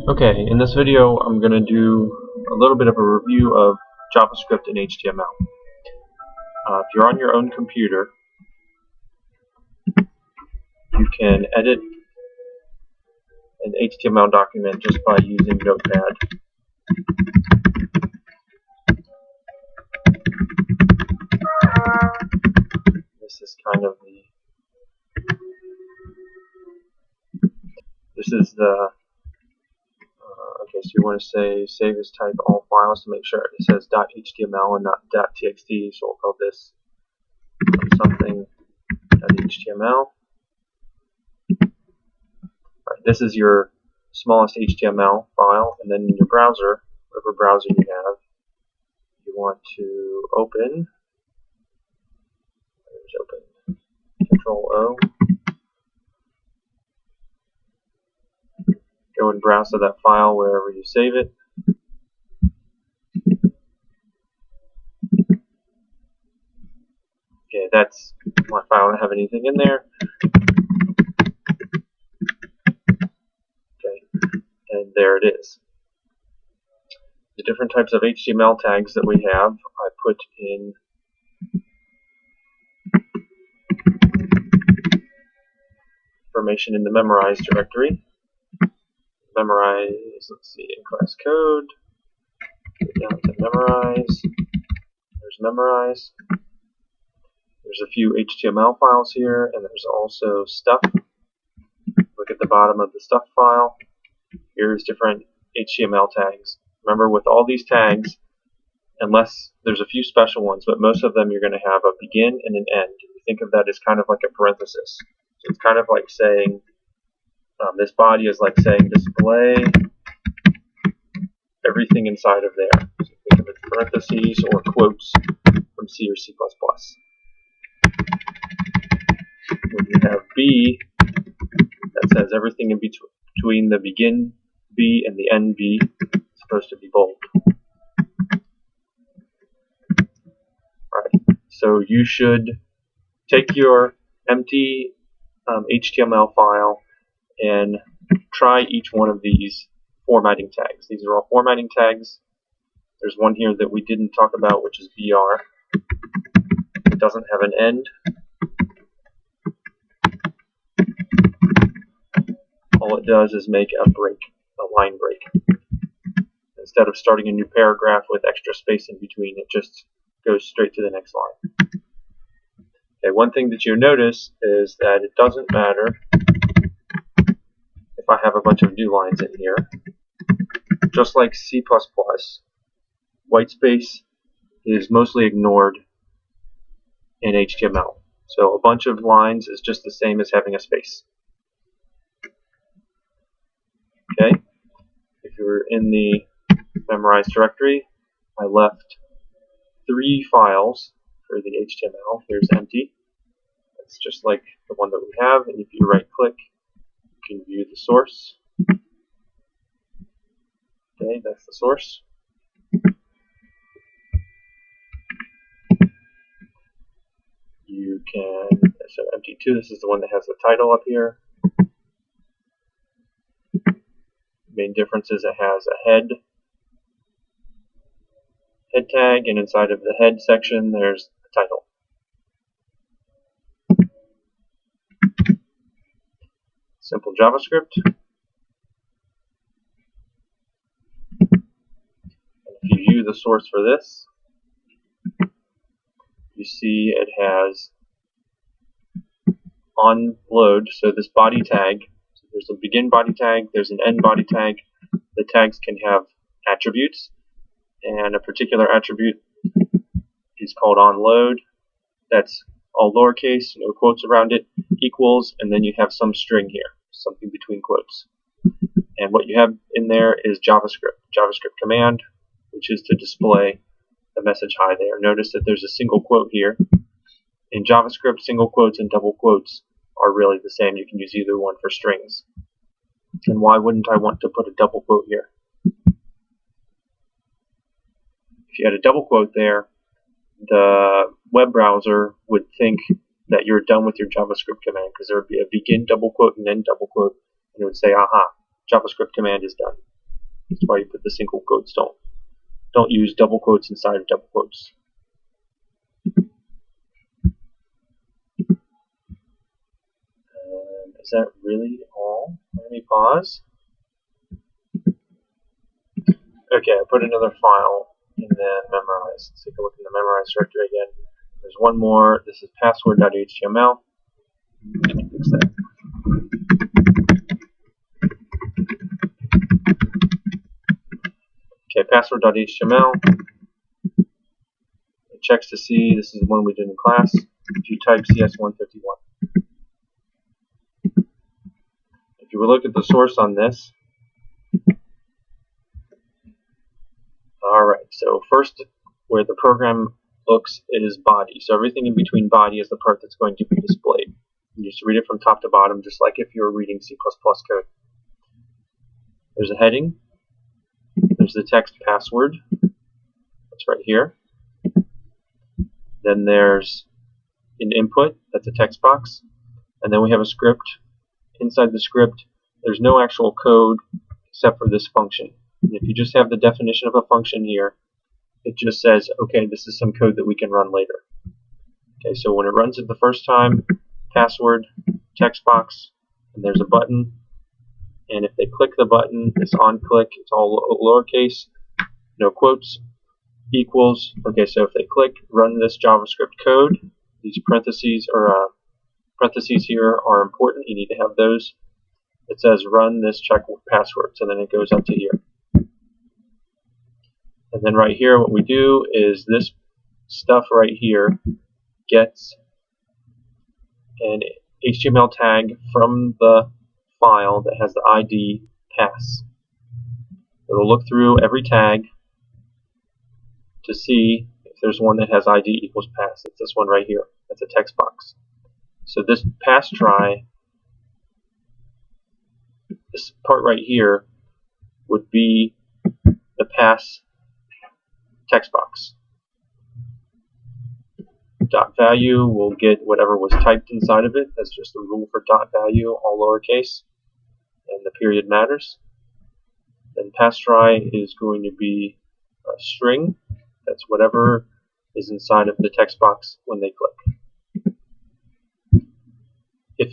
Okay, in this video I'm going to do a little bit of a review of JavaScript and HTML. If you're on your own computer, you can edit an HTML document just by using Notepad. This is okay, so you want to say save as type all files to make sure it says .html and not .txt, so we'll call this something .html. Right, this is your smallest HTML file, and then in your browser, whatever browser you have, you want to open, Control O, go and browse to that file wherever you save it. Okay, that's my file. I don't have anything in there. Okay, and there it is. The different types of HTML tags that we have, I put in information in the memorize directory. Memorize, let's see, in class code, go down to memorize, there's memorize. There's a few HTML files here, and there's also stuff. Look at the bottom of the stuff file. Here's different HTML tags. Remember, with all these tags, unless there's a few special ones, but most of them you're going to have a begin and an end. You think of that as kind of like a parenthesis. So it's kind of like saying, this body is like saying display everything inside of there. So think of it as parentheses or quotes from C or C++. When you have B, that says everything in between the begin B and the end B is supposed to be bold. Right. So you should take your empty HTML file and try each one of these formatting tags. These are all formatting tags. There's one here that we didn't talk about, which is BR. It doesn't have an end. All it does is make a break, a line break. Instead of starting a new paragraph with extra space in between, it just goes straight to the next line. Okay, one thing that you'll notice is that it doesn't matter if I have a bunch of new lines in here. Just like C++, white space is mostly ignored in HTML. So a bunch of lines is just the same as having a space. Okay, if you're in the memorize directory, I left 3 files for the HTML. Here's empty. It's just like the one that we have, and if you right click, you can view the source. Okay, that's the source. You can, so empty 2, this is the one that has the title up here. Main difference is it has a head tag, and inside of the head section there's the title. Simple JavaScript. And if you view the source for this, you see it has on load, so this body tag. There's a begin body tag, there's an end body tag. The tags can have attributes, and a particular attribute is called onLoad. That's all lowercase, no quotes around it, equals, and then you have some string here, something between quotes. And what you have in there is JavaScript command, which is to display the message hi there. Notice that there's a single quote here. In JavaScript, single quotes and double quotes are really the same. You can use either one for strings. And why wouldn't I want to put a double quote here? If you had a double quote there, the web browser would think that you're done with your JavaScript command, because there would be a begin double quote and end double quote, and it would say, aha, JavaScript command is done. That's why you put the single quotes. Don't use double quotes inside of double quotes. Is that really all? Let me pause. Okay, I put another file and then memorize. Let's take a look in the memorize directory again. There's one more. This is password.html. Fix that. Okay, password.html. It checks to see this is the one we did in class. If you type CS151. If you would look at the source on this. Alright, so first where the program looks is body. So everything in between body is the part that's going to be displayed. You just read it from top to bottom, just like if you were reading C++ code. There's a heading. There's the text password. That's right here. Then there's an input. That's a text box. And then we have a script. Inside the script, there's no actual code except for this function. And if you just have the definition of a function here, it just says, okay, this is some code that we can run later. Okay, so when it runs it the first time, password, text box, and there's a button. And if they click the button, this on click, it's all lowercase, no quotes, equals. Okay, so if they click run this JavaScript code, these parentheses here are important. You need to have those. It says run this check with password, so then it goes up to here. And then right here, what we do is this stuff right here gets an HTML tag from the file that has the ID pass. It'll look through every tag to see if there's one that has ID equals pass. It's this one right here. That's a text box. So this pass try, this part right here, would be the pass text box. Dot value will get whatever was typed inside of it. That's just the rule for dot value, all lowercase, and the period matters. Then pass try is going to be a string. That's whatever is inside of the text box when they click. If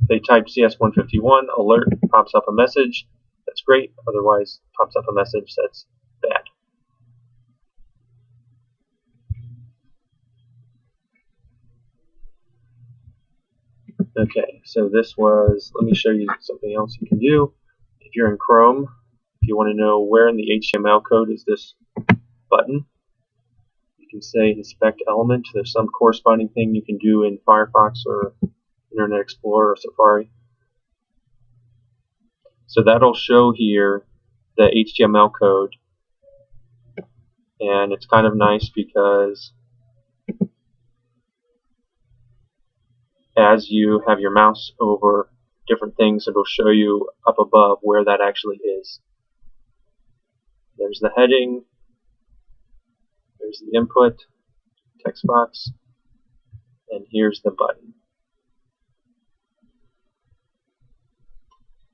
they type CS151, alert pops up a message. That's great. Otherwise, pops up a message that's bad. Okay, so this was, let me show you something else you can do. If you're in Chrome, if you want to know where in the HTML code is this button, you can say inspect element. There's some corresponding thing you can do in Firefox or Internet Explorer or Safari. So that'll show here the HTML code, and it's kind of nice because as you have your mouse over different things, it'll show you up above where that actually is. There's the heading, there's the input, text box, and here's the button.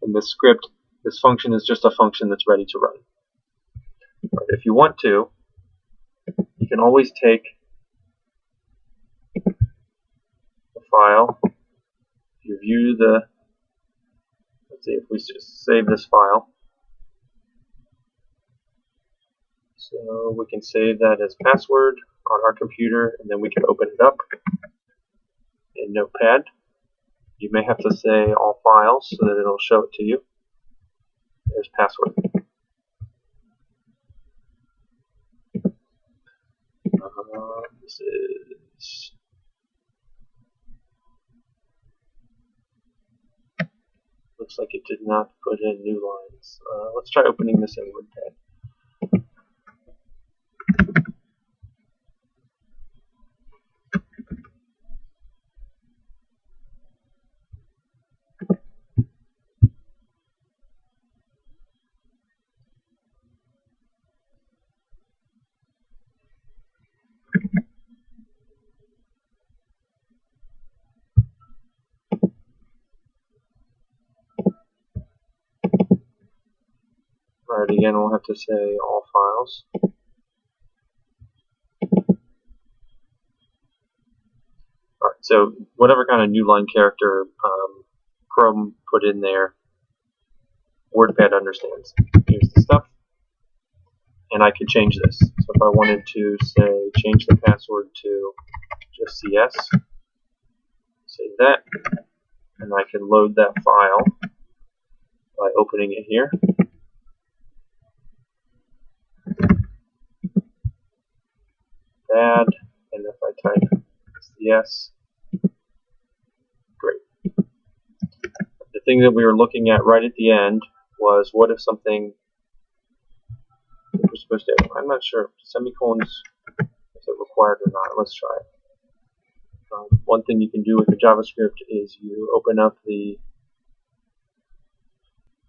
In this script, this function is just a function that's ready to run. But if you want to, you can always take the file. If you view the, let's see if we just save this file. So we can save that as password on our computer, and then we can open it up in Notepad. You may have to say all files so that it'll show it to you. There's password. This is looks like it did not put in new lines. Let's try opening this in WordPad. But again, we'll have to say all files. Alright, so whatever kind of new line character Chrome put in there, WordPad understands. Here's the stuff. And I could change this. So if I wanted to say change the password to just CS, save that, and I can load that file by opening it here. Bad, and if I type CS, great. The thing that we were looking at right at the end was what if something we're supposed to have, I'm not sure, semicolons, is it required or not? Let's try it. One thing you can do with the JavaScript is you open up the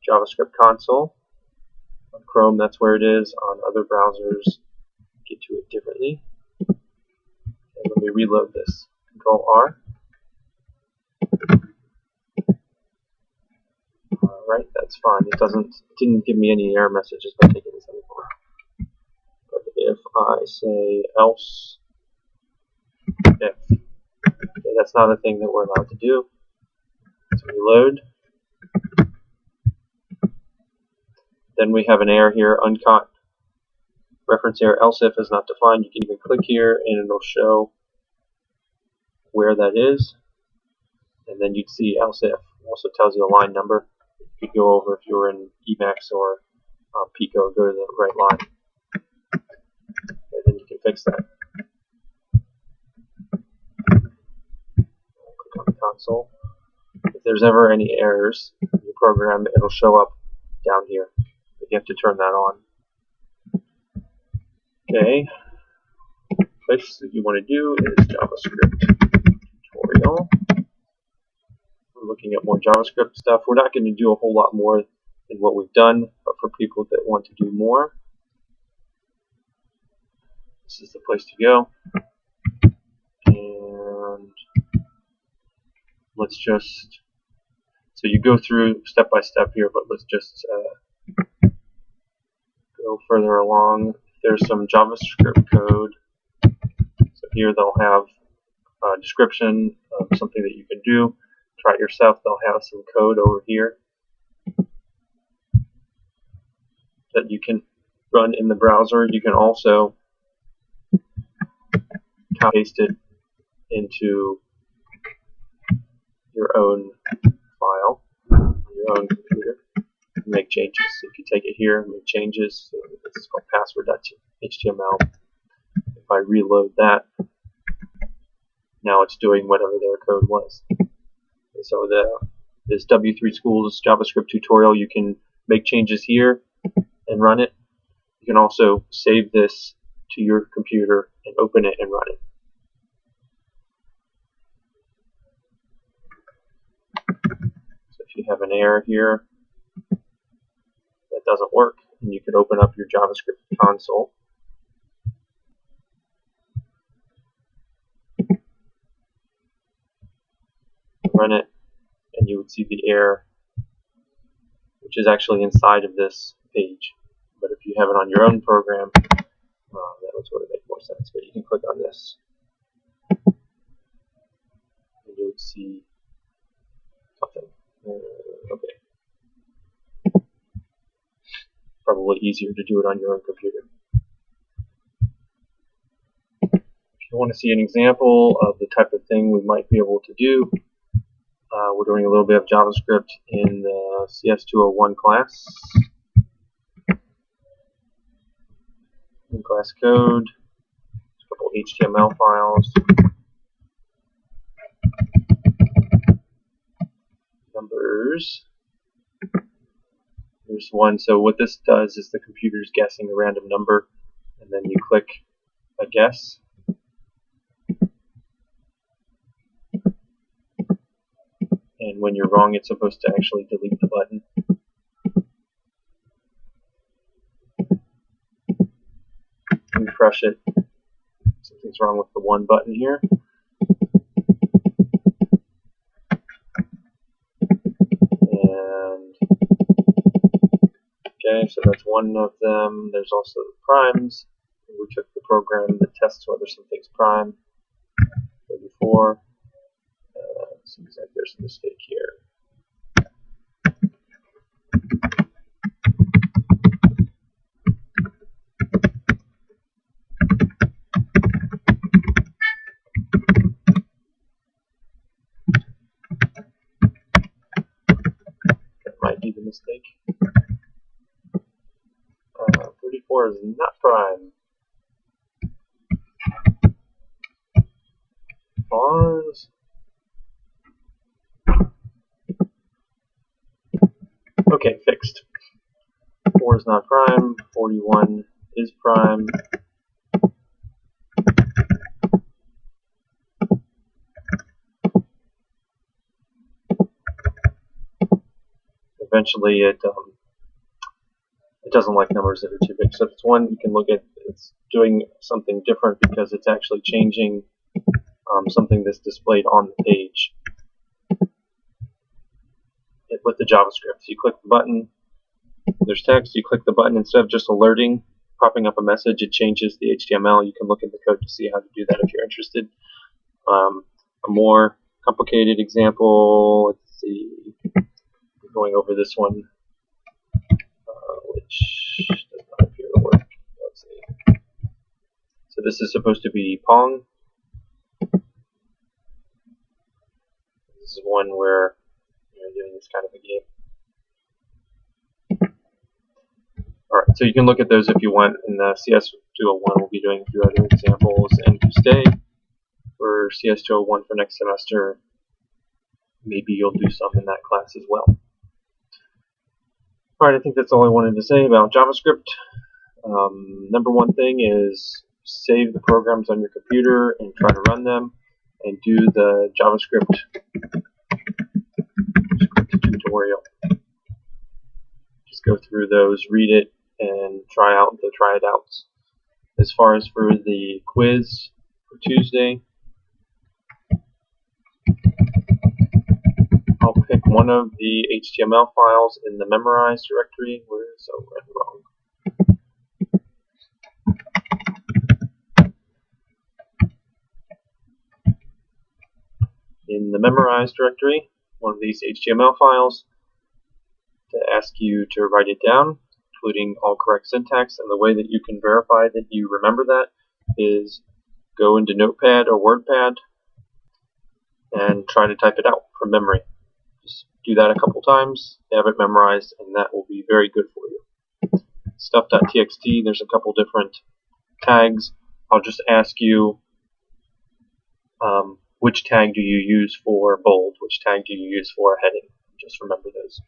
JavaScript Console. On Chrome, that's where it is. On other browsers, get to it differently. And let me reload this. Control R. Alright, that's fine. It didn't give me any error messages by taking this anymore. But if I say else if, okay, that's not a thing that we're allowed to do. So reload. Then we have an error here, uncaught reference error, else if is not defined. You can even click here and it'll show where that is. And then you'd see else if. It also tells you a line number. You could go over if you were in Emacs or Pico, go to the right line. And then you can fix that. Click on the console. If there's ever any errors in your program, it'll show up down here. You have to turn that on. Okay. Place that you want to do is JavaScript tutorial. We're looking at more JavaScript stuff. We're not going to do a whole lot more than what we've done, but for people that want to do more, this is the place to go. And let's just, so you go through step by step here, but let's just go further along. There's some JavaScript code. So here they'll have a description of something that you can do. Try it yourself. They'll have some code over here that you can run in the browser. You can also paste it into your own file on your own computer and make changes. So if you take it here and make changes, so this is called password.html. If I reload that, now it's doing whatever their code was. Okay, so this W3 Schools JavaScript tutorial, you can make changes here and run it. You can also save this to your computer and open it and run it. So if you have an error here that doesn't work, and you can open up your JavaScript console. Run it, and you would see the error, which is actually inside of this page. But if you have it on your own program, that would sort of make more sense. But you can click on this, and you would see something. Okay. Probably easier to do it on your own computer. If you want to see an example of the type of thing we might be able to do, we're doing a little bit of JavaScript in the CS201 class. In class code, a couple HTML files, numbers. Here's one. So what this does is the computer's guessing a random number, and then you click a guess. And when you're wrong, it's supposed to actually delete the button. Refresh it. Something's wrong with the one button here. And Okay, so that's one of them. There's also the primes. We took the program that tests whether something's prime. Before, seems like there's a mistake here. That might be the mistake. 34 is not prime. Pause. Okay, fixed. 4 is not prime. 41 is prime. Eventually, it doesn't like numbers that are too big. So if it's 1, you can look at it's doing something different because it's actually changing something that's displayed on the page with the JavaScript. So you click the button, there's text, you click the button, instead of just alerting, popping up a message, it changes the HTML. You can look at the code to see how to do that if you're interested. A more complicated example, let's see, we're going over this one, which does not appear to work. Let's see. So this is supposed to be Pong. This is one where you're doing this kind of a game. Alright, so you can look at those if you want. In the CS201, we'll be doing a few other examples. And if you stay for CS201 for next semester, maybe you'll do some in that class as well. Alright, I think that's all I wanted to say about JavaScript. Number one thing is save the programs on your computer and try to run them, and do the JavaScript tutorial. Just go through those, read it, and try it out. As far as for the quiz for Tuesday, I'll pick one of the HTML files in the memorized directory. Where's so read wrong? In the memorized directory, one of these HTML files, to ask you to write it down, including all correct syntax. And the way that you can verify that you remember that is go into Notepad or WordPad and try to type it out from memory. Just do that a couple times, have it memorized, and that will be very good for you. Stuff.txt, there's a couple different tags. I'll just ask you which tag do you use for bold, which tag do you use for a heading. Just remember those.